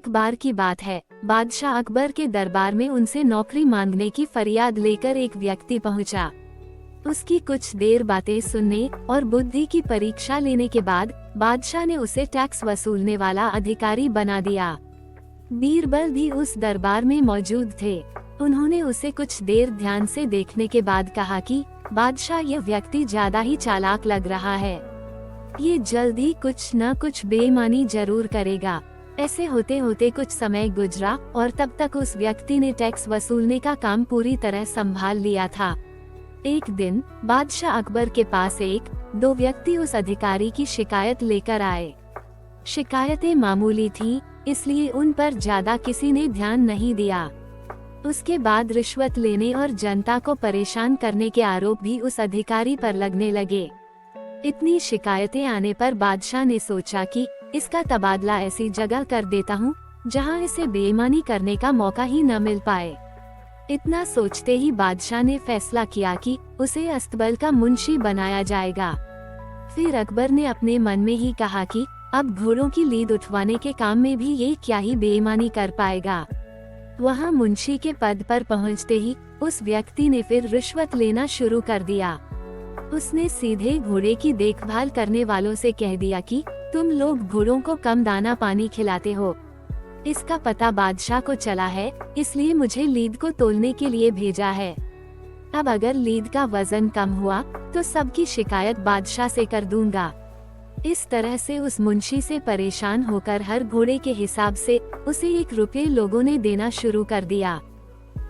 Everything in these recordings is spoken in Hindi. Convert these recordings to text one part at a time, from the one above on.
एक बार की बात है, बादशाह अकबर के दरबार में उनसे नौकरी मांगने की फरियाद लेकर एक व्यक्ति पहुंचा। उसकी कुछ देर बातें सुनने और बुद्धि की परीक्षा लेने के बाद बादशाह ने उसे टैक्स वसूलने वाला अधिकारी बना दिया। बीरबल भी उस दरबार में मौजूद थे। उन्होंने उसे कुछ देर ध्यान से देखने के बाद कहा कि बादशाह, यह व्यक्ति ज्यादा ही चालाक लग रहा है। ये जल्द ही कुछ न कुछ बेईमानी जरूर करेगा। ऐसे होते होते कुछ समय गुजरा और तब तक उस व्यक्ति ने टैक्स वसूलने का काम पूरी तरह संभाल लिया था। एक दिन बादशाह अकबर के पास दो व्यक्ति उस अधिकारी की शिकायत लेकर आए। शिकायतें मामूली थीं, इसलिए उन पर ज्यादा किसी ने ध्यान नहीं दिया। उसके बाद रिश्वत लेने और जनता को परेशान करने के आरोप भी उस अधिकारी पर लगने लगे। इतनी शिकायतें आने पर बादशाह ने सोचा कि इसका तबादला ऐसी जगह कर देता हूँ जहाँ इसे बेईमानी करने का मौका ही न मिल पाए। इतना सोचते ही बादशाह ने फैसला किया कि उसे अस्तबल का मुंशी बनाया जाएगा। फिर अकबर ने अपने मन में ही कहा कि अब घोड़ों की लीद उठवाने के काम में भी ये क्या ही बेईमानी कर पाएगा। वहाँ मुंशी के पद पर पहुँचते ही उस व्यक्ति ने फिर रिश्वत लेना शुरू कर दिया। उसने सीधे घोड़े की देखभाल करने वालों से कह दिया कि तुम लोग घोड़ों को कम दाना पानी खिलाते हो। इसका पता बादशाह को चला है, इसलिए मुझे लीद को तोलने के लिए भेजा है। अब अगर लीद का वजन कम हुआ तो सबकी शिकायत बादशाह से कर दूंगा। इस तरह से उस मुंशी से परेशान होकर हर घोड़े के हिसाब से उसे 1 रुपये लोगों ने देना शुरू कर दिया।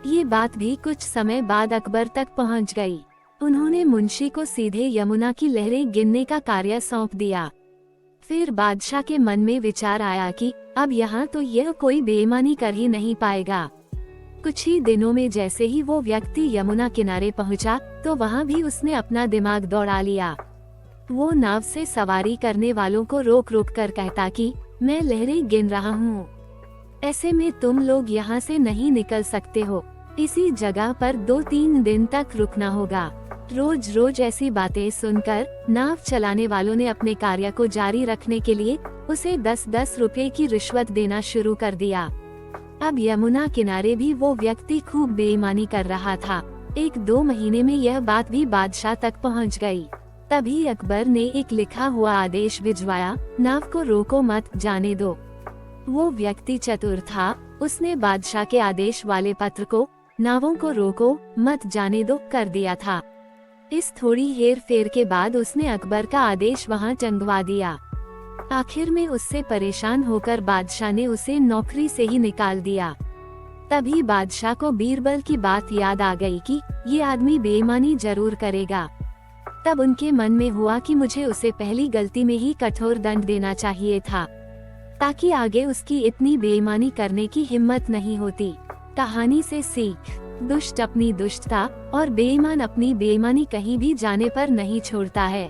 ये बात भी कुछ समय बाद अकबर तक पहुंच गई। उन्होंने मुंशी को सीधे यमुना की लहरें गिनने का कार्य सौंप दिया। फिर बादशाह के मन में विचार आया कि अब यहाँ तो यह कोई बेईमानी कर ही नहीं पाएगा। कुछ ही दिनों में जैसे ही वो व्यक्ति यमुना किनारे पहुँचा तो वहाँ भी उसने अपना दिमाग दौड़ा लिया। वो नाव से सवारी करने वालों को रोक रोक कर कहता कि मैं लहरें गिन रहा हूँ, ऐसे में तुम लोग यहाँ से नहीं निकल सकते हो। इसी जगह पर 2-3 दिन तक रुकना होगा। रोज रोज ऐसी बातें सुनकर नाव चलाने वालों ने अपने कार्य को जारी रखने के लिए उसे 10-10 रुपए की रिश्वत देना शुरू कर दिया। अब यमुना किनारे भी वो व्यक्ति खूब बेईमानी कर रहा था। 1-2 महीने में यह बात भी बादशाह तक पहुंच गई। तभी अकबर ने एक लिखा हुआ आदेश भिजवाया, नाव को रोको मत, जाने दो। वो व्यक्ति चतुर था, उसने बादशाह के आदेश वाले पत्र को नावों को रोको मत, जाने दो कर दिया था। इस थोड़ी हेर फेर के बाद उसने अकबर का आदेश वहां टंगवा दिया। आखिर में उससे परेशान होकर बादशाह ने उसे नौकरी से ही निकाल दिया। तभी बादशाह को बीरबल की बात याद आ गई कि ये आदमी बेईमानी जरूर करेगा। तब उनके मन में हुआ कि मुझे उसे पहली गलती में ही कठोर दंड देना चाहिए था, ताकि आगे उसकी इतनी बेईमानी करने की हिम्मत नहीं होती। कहानी से सीख, दुष्ट अपनी दुष्टता और बेईमान अपनी बेईमानी कहीं भी जाने पर नहीं छोड़ता है।